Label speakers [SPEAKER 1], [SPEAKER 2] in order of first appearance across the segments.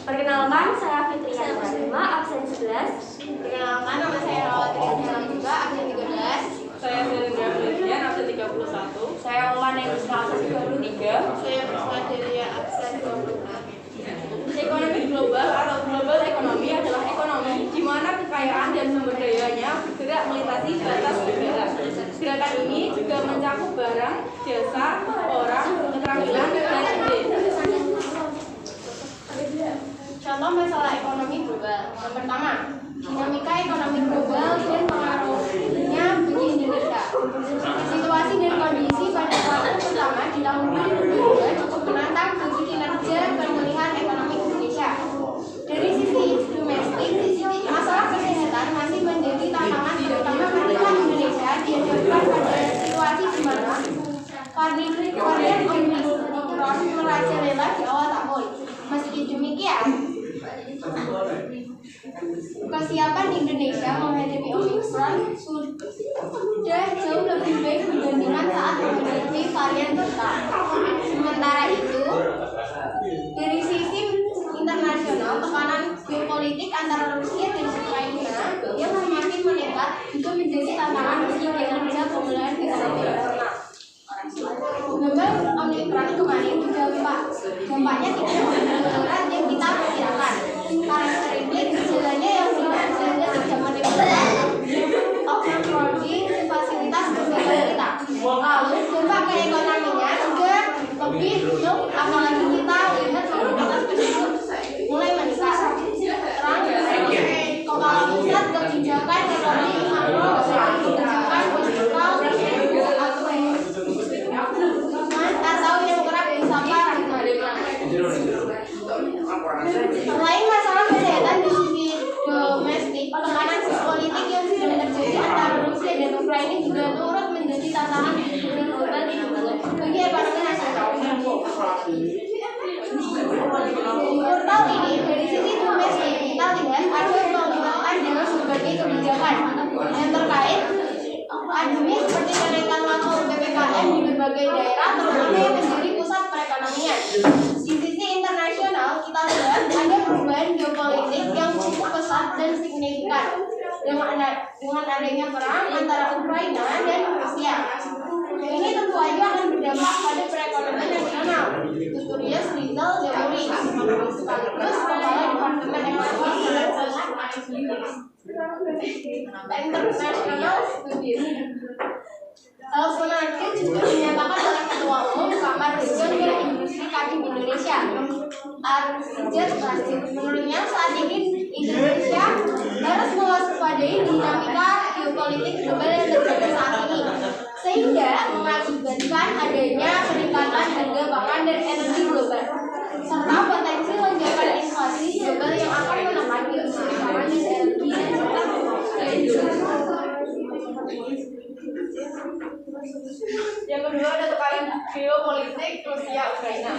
[SPEAKER 1] Perkenalkan, saya Fitri Yanma, absen 11.
[SPEAKER 2] Perkenalkan, nama saya Rawatri juga, absen 13.
[SPEAKER 3] Saya Selendra Felician, absen 31.
[SPEAKER 1] Saya Oman Engska, absen 23.
[SPEAKER 2] Saya Prisma Delia, absen 26.
[SPEAKER 3] Ekonomi global atau global ekonomi adalah ekonomi di mana kekayaan dan sumber dayanya bergerak melintasi batas negara. Gerakan ini juga mencakup barang, jasa, orang, keterampilan, dan ide.
[SPEAKER 2] Contoh masalah ekonomi global. Yang pertama, dinamika ekonomi global dan pengaruhnya bagi Indonesia. Situasi dan kondisi pada kuartal pertama di tahun 2022 cukup menantang bagi kinerja pemulihan ekonomi Indonesia. Dari sisi domestik, masalah kesehatan masih menjadi tantangan terutama ketika Indonesia dihadapkan pada situasi di mana varian Omicron merajalela di awal tahun. Meski demikian, kesiapan Indonesia menghadapi Omicron sudah jauh lebih baik dibandingkan saat menghadapi varian Delta. Sementara itu, dari sisi internasional, tekanan geopolitik antara Rusia dan Ukraina yang semakin meningkat juga menjadi tantangan bagi kinerja pemulihan ekonomi nasional. Global Omicron kemarin dampaknya tidak berat yang kita perkirakan. Karakteristik gejalanya yang tidak menimbulkan overcrowding fasilitas kesehatan kita. Lalu dampak ke ekonominya juga lebih belum, apalagi kita lihat mobilitas penduduk mulai meningkat. Kepala pusat kebijakan ekonomi makro kebijakan fiskal atau yang kerap disapa selain masalah kesehatan di sisi domestik, tekanan politik yang sudah terjadi antara Rusia dan Ukraina juga turut menjadi tantangan global bagi ekonomi nasional. Kuartal ini dari sisi domestik kita lihat ada pengembangan dengan berbagai kebijakan yang terkait pandemi seperti kenaikan level PPKM di berbagai daerah terutama yang menjadi pusat perekonomian. Di sisi internasional kita lihat ada perubahan geopolitik yang cukup pesat dan signifikan dengan adanya perang antara Ukraina dan Rusia. Ini tentu saja akan berdampak pada perekonomian nasional. Tuturius Rizal Jamuri sekaligus Kepala Departemen Ekonomi International Studies. Selanjutnya juga dinyatakan oleh Ketua Umum Kamar Dagang dan Industri Kadin Indonesia, Arjad Rasid. Menurutnya saat ini Indonesia harus mewaspadai dinamika geopolitik global yang terjadi saat ini, sehingga mengakibatkan adanya peningkatan harga pakan dan energi global, serta potensi lonjakan inflasi global yang akan menekan industri pangan dan energi.
[SPEAKER 3] Yang kedua ada terkait geopolitik Rusia Ukraina.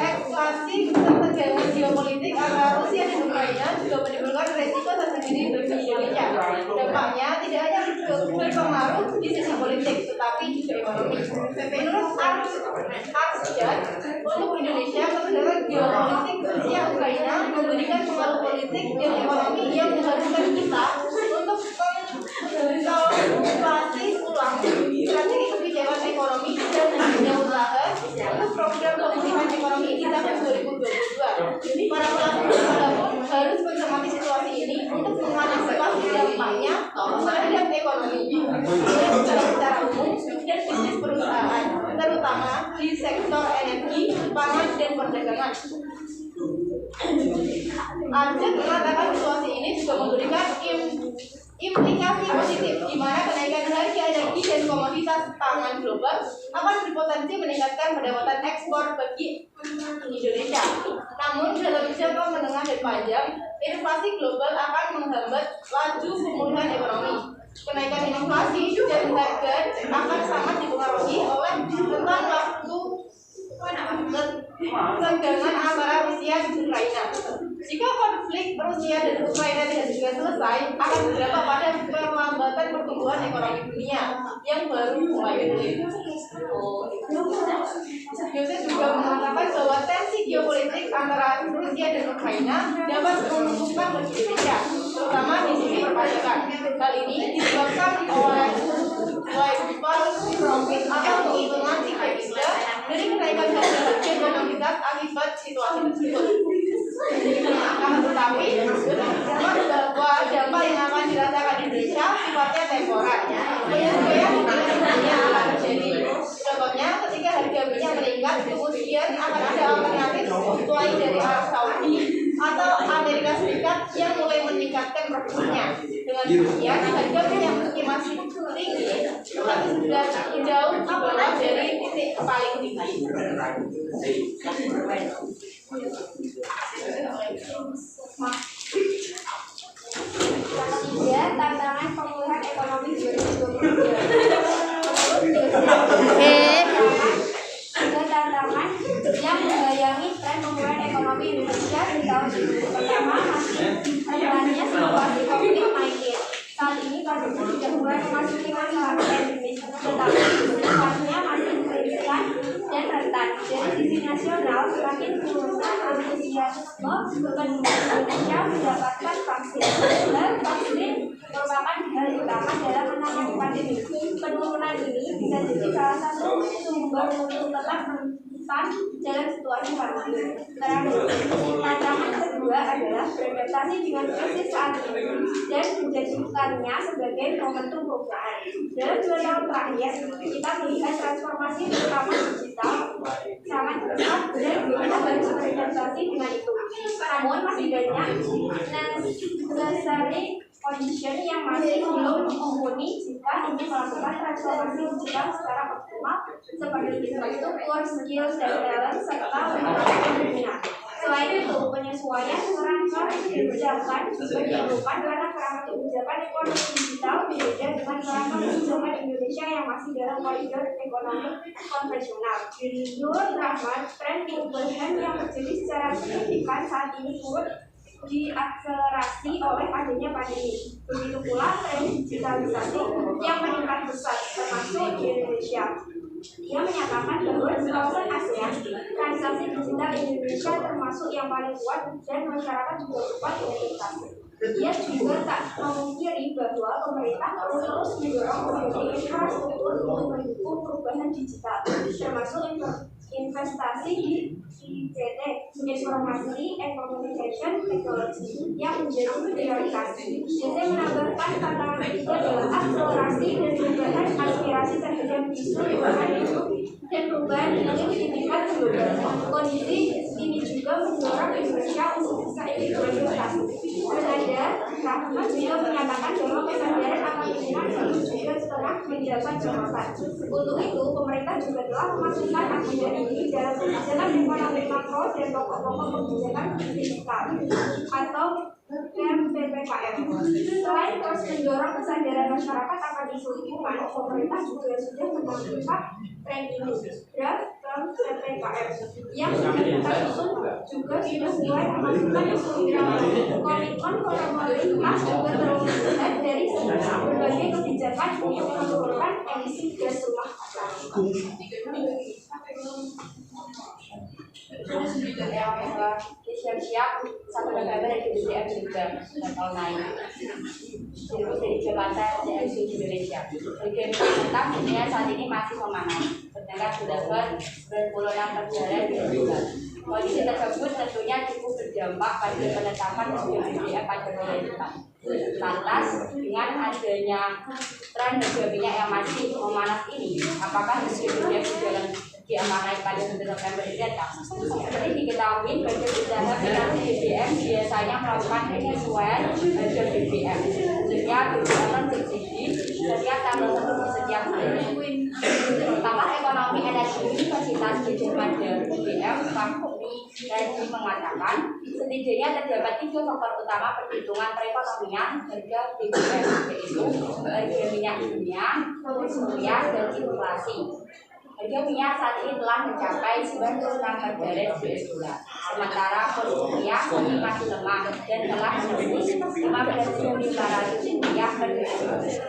[SPEAKER 3] Eskalasi ketegangan geopolitik antara Rusia dan Ukraina juga menimbulkan resiko tersendiri bagi Indonesia. Dampaknya tidak hanya berpengaruh di sisi politik, tetapi juga ekonomi. Menurut Arjad, untuk Indonesia ketegangan geopolitik Rusia Ukraina memberikan pengaruh politik dan ekonomi yang mengharuskan kita untuk kalkulasi ulang strategi kebijakan ekonomi dan dunia usaha untuk program pemulihan ekonomi di tahun 2022. Para pelaku usaha pun harus mencermati situasi ini untuk mengantisipasi dampaknya terhadap ekonomi secara umum dan bisnis perusahaan, terutama di sektor energi, pangan, dan perdagangan. Arjad mengatakan situasi ini juga memberikan implikasi positif di mana kenaikan harga energi dan komoditas pangan global akan berpotensi meningkatkan pendapatan ekspor bagi Indonesia. Namun dalam jangka menengah dan panjang, inflasi global akan menghambat laju pemulihan ekonomi. Kenaikan inflasi dan harga akan sangat dipengaruhi oleh rentang waktu renggangan antara Rusia dan Ukraina. Jika konflik Rusia dan Ukraina tidak segera selesai, akan berdampak pada perlambatan pertumbuhan ekonomi dunia yang baru mulai pulih. Yosef juga mengatakan bahwa tensi geopolitik antara Rusia dan Ukraina dapat menguntungkan bagi Indonesia, terutama di sisi perpajakan. Hal ini disebabkan oleh windfall profit atau keuntungan tiga dari kenaikan harga komoditas akibat situasi tersebut. Akan tetapi, bahwa dampak yang akan dirasakan Indonesia sifatnya temporer. Penyesuaian dunia akan terjadi. Contohnya, ketika harga minyak meningkat, kemudian akan ada alternatif supply dari Arab Saudi atau Amerika Serikat yang mulai meningkatkan produksinya. Dengan demikian, harga minyak meski masih tinggi, tetapi sudah jauh di bawah dari titik paling tinggi.
[SPEAKER 1] Ketiga, tantangan pemulihan ekonomi 2023. Tiga tantangan yang membayangi tren pemulihan ekonomi Indonesia di tahun ini. Pertama, masih rentannya situasi COVID-19. Saat ini kondisi sudah mulai memasuki masa endemi, tetapi sifatnya masih riskan dan rentan. Dari sisi nasional, semakin menurunkan antusiasme penduduk Indonesia mendapatkan vaksin. Dan vaksin merupakan hal utama dalam menangani pandemi. Penurunan ini bisa jadi salah satu sumber untuk tetap menekan dalam situasi pandemi. Terakhir, tantangan kedua adalah beradaptasi dengan krisis saat ini dan menjadikannya sebagai momentum perubahan. Dalam 2 tahun terakhir, kita melihat transformasi terutama digital sangat besar dan kita harus beradaptasi dengan itu. Namun masih banyak necessary condition yang masih belum mumpuni jika ingin melakukan transformasi digital secara optimal seperti infrastruktur, skills, dan talent serta pembinaan. Selain itu, penyesuaian kerangka kebijakan juga diperlukan karena kerangka kebijakan ekonomi digital berbeda dengan kerangka kebijakan Indonesia yang masih dalam koridor ekonomi konvensional. Menurut Rahmat, tren perubahan yang terjadi secara signifikan saat ini turut diakselerasi oleh adanya pandemi. Begitu pula tren digitalisasi yang meningkat besar, termasuk di Indonesia. Ia menyatakan bahwa di kawasan ASEAN, transaksi digital Indonesia termasuk yang paling kuat dan masyarakat juga kuat berinvestasi. Ia juga tak memungkiri bahwa pemerintah perlu terus mendorong pembangunan infrastruktur untuk mendukung perubahan digital, termasuk investasi di ICT, informasi and communication technology yang menjadi prioritas. JC menambahkan tantangan ketiga adalah akselerasi dan perubahan aspirasi terhadap isu perubahan hidup dan perubahan iklim di tingkat global. Kondisi ini juga mendorong Indonesia untuk bisa ikut berinvestasi. Senada, Rahmat juga menyatakan bahwa kesadaran akan lingkungan perlu juga setelah menjabat jabatan. Untuk itu, pemerintah juga telah memasukkan agenda ini dalam kebijakan ekonomi makro dan pokok-pokok kebijakan fiskal atau PPKM. Selain terus mendorong kesadaran masyarakat akan isu lingkungan, pemerintah juga sudah menampilkan tren ini. Draft PPKM yang kita susun juga sudah mulai memasukkan isu lingkungan. Komitmen pemerintah juga terlihat dari berbagai kebijakan untuk menurunkan emisi gas rumah kaca. Siap-siap 1 November dari BBM juga bakal naik. Terus dari jabatan CFC di Indonesia. Bagian pemerintah dunia saat ini masih memanas, sedangkan sudah berbulan berjalan di Indonesia. Kondisi tersebut tentunya cukup berdampak pada penetapan BBM pada bulan depan. Lantas, dengan adanya tren harga minyak yang masih memanas ini, apakah BBM sudah diamanai pada 1 November ini datang? Seperti diketahui, badan usaha finansi BBM biasanya melakukan penyesuaian harga BBM sehingga BBM subsidi setiap tanggal 1 setiap bulan. Pakar Ekonomi Energi Universitas Gajah Mada BBM Reddy mengatakan, setidaknya terdapat 3 faktor utama perhitungan perekonomian harga BBM, yaitu harga minyak dunia, surya, dan inflasi. Harga minyak saat ini telah mencapai 96 per barel US dollar, sementara kurs rupiah masih lemah dan telah menembus 15.500 rupiah per barel.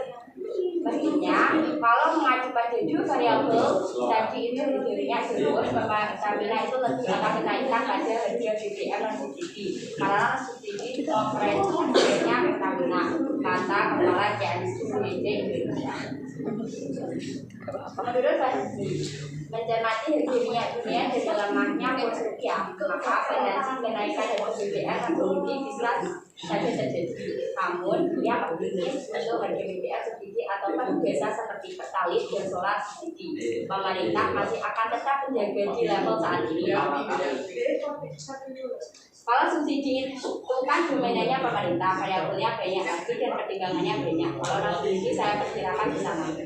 [SPEAKER 1] Mestinya, kalau mengacu pada 2 variabel tadi itu harga minyak turun, Pertamina itu lebih akan menaikkan pada harga BBM non subsidi karena subsidi operasinya Pertamina, kata Kepala CNBC Indonesia. Menurut Basri, mencermati harga minyak dunia dan lemahnya kurs rupiah, maka potensi kenaikan harga BBM non bisa saja terjadi. Namun, dia optimis untuk harga BBM subsidi ataupun biasa seperti Pertalite dan solar subsidi. Pemerintah masih akan tetap menjaga di level saat ini. Kalau subsidi itu kan domenanya pemerintah, variabelnya banyak lagi dan pertimbangannya banyak. Kalau non subsidi saya perkirakan bisa naik.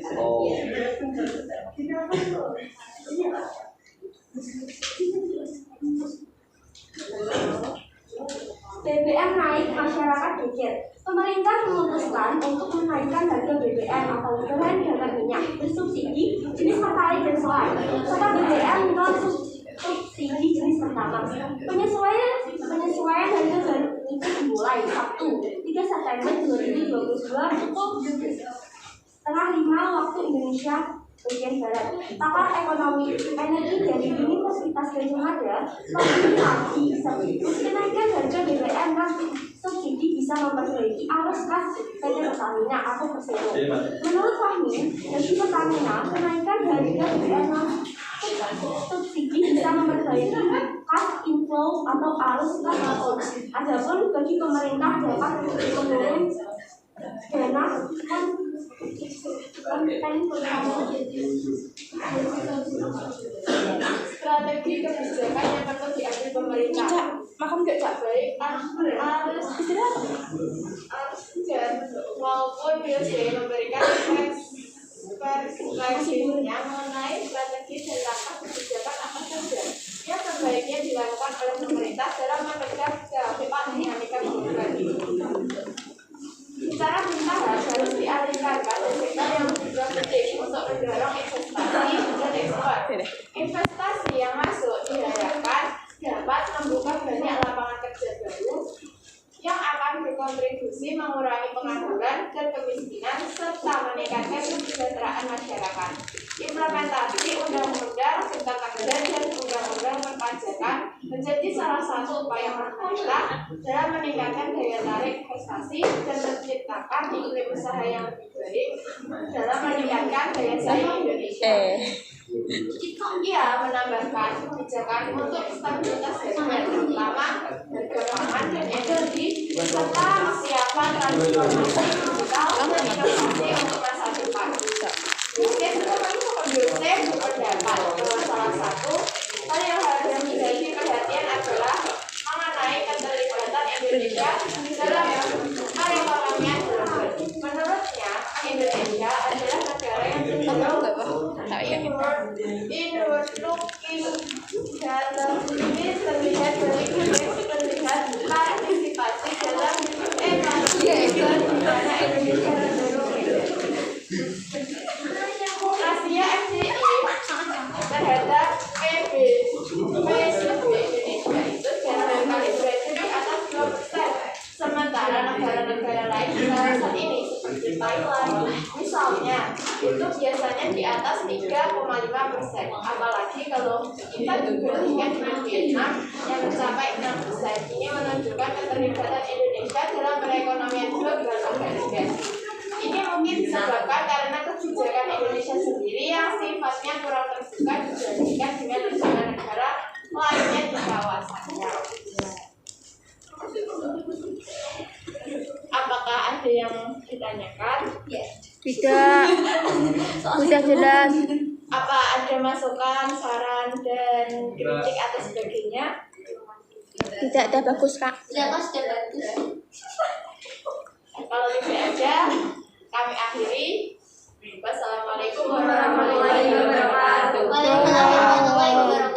[SPEAKER 1] BBM naik, masyarakat geger. Pemerintah memutuskan untuk menaikkan harga BBM atau bahan minyak bersubsidi jenis Pertalite dan solar serta BBM non subsidi jenis Pertamax. Penyesuaian harga baru itu dimulai Sabtu 3 September 2022 pukul 4:30 waktu Indonesia bagian barat. Pakar ekonomi energi dari Universitas Gadjah Mada mengatakan kenaikan harga BBM non subsidi bisa memperbaiki arus kas PT Pertamina atau Persero. Menurut Fahmi, dari Pertamina, kenaikan harga BBM non subsidi bisa memperbaiki kas inflow atau arus kas. Adapun bagi pemerintah dapat menurunkan dana
[SPEAKER 3] Strategi kebijakan yang perlu diambil pemerintah. Makan gak baik harus maupun biasa memberikan perspektifnya mengenai strategi dan langkah kebijakan apa saja yang sebaiknya dilakukan oleh pemerintah dalam menekan dampak dinamika perubahan. Secara bertahap harus dialihkan pada sektor yang juga penting untuk mendorong investasi dan ekspor. Investasi yang masuk diharapkan dapat membuka banyak lapangan kerja baru yang akan berkontribusi mengurangi pengangguran dan kemiskinan serta meningkatkan kesejahteraan masyarakat. Implementasi undang-undang tentang kerja dan undang-undang perpajakan menjadi salah satu upaya pemerintah dalam meningkatkan daya tarik investasi dan menciptakan iklim usaha yang lebih baik dalam meningkatkan daya saing Indonesia. Ia menambahkan kebijakan untuk stabilitas harga terutama harga pangan dan energi serta kesiapan transformasi digital dan inovasi untuk masa depan. Yusuf berpendapat bahwa salah satu hal yang harus menjadi perhatian adalah mengenai keterlibatan Indonesia dalam perekonomian global. Menurutnya, Indonesia adalah negara yang terlihat dari terlihat partisipasi dalam ekonomi dan dimana Indonesia mendorong rahasia FDI terhadap PSBB Indonesia itu jangan kalibrasi di atas 2%. Sementara negara-negara lain saat ini seperti Thailand misalnya itu biasanya di atas 3,5%. Apalagi kalau kita dibandingkan dengan Vietnam yang mencapai 6%. Ini menunjukkan keterlibatan Indonesia dalam perekonomian global agak rendah. Ini mungkin disebabkan karena kebijakan Indonesia sendiri yang sifatnya kurang terbuka dibandingkan dengan negara-negara lainnya di kawasannya. Apakah ada yang ditanyakan?
[SPEAKER 2] Tidak. Sudah jelas.
[SPEAKER 3] Apa ada masukan, saran, dan kritik atau sebagainya?
[SPEAKER 2] Tidak ada bagus, Kak.
[SPEAKER 1] Sudah bagus.
[SPEAKER 3] Kalau tidak ada, kami akhiri. Wassalamualaikum warahmatullahi wabarakatuh.
[SPEAKER 1] Waalaikumsalam warahmatullahi wabarakatuh.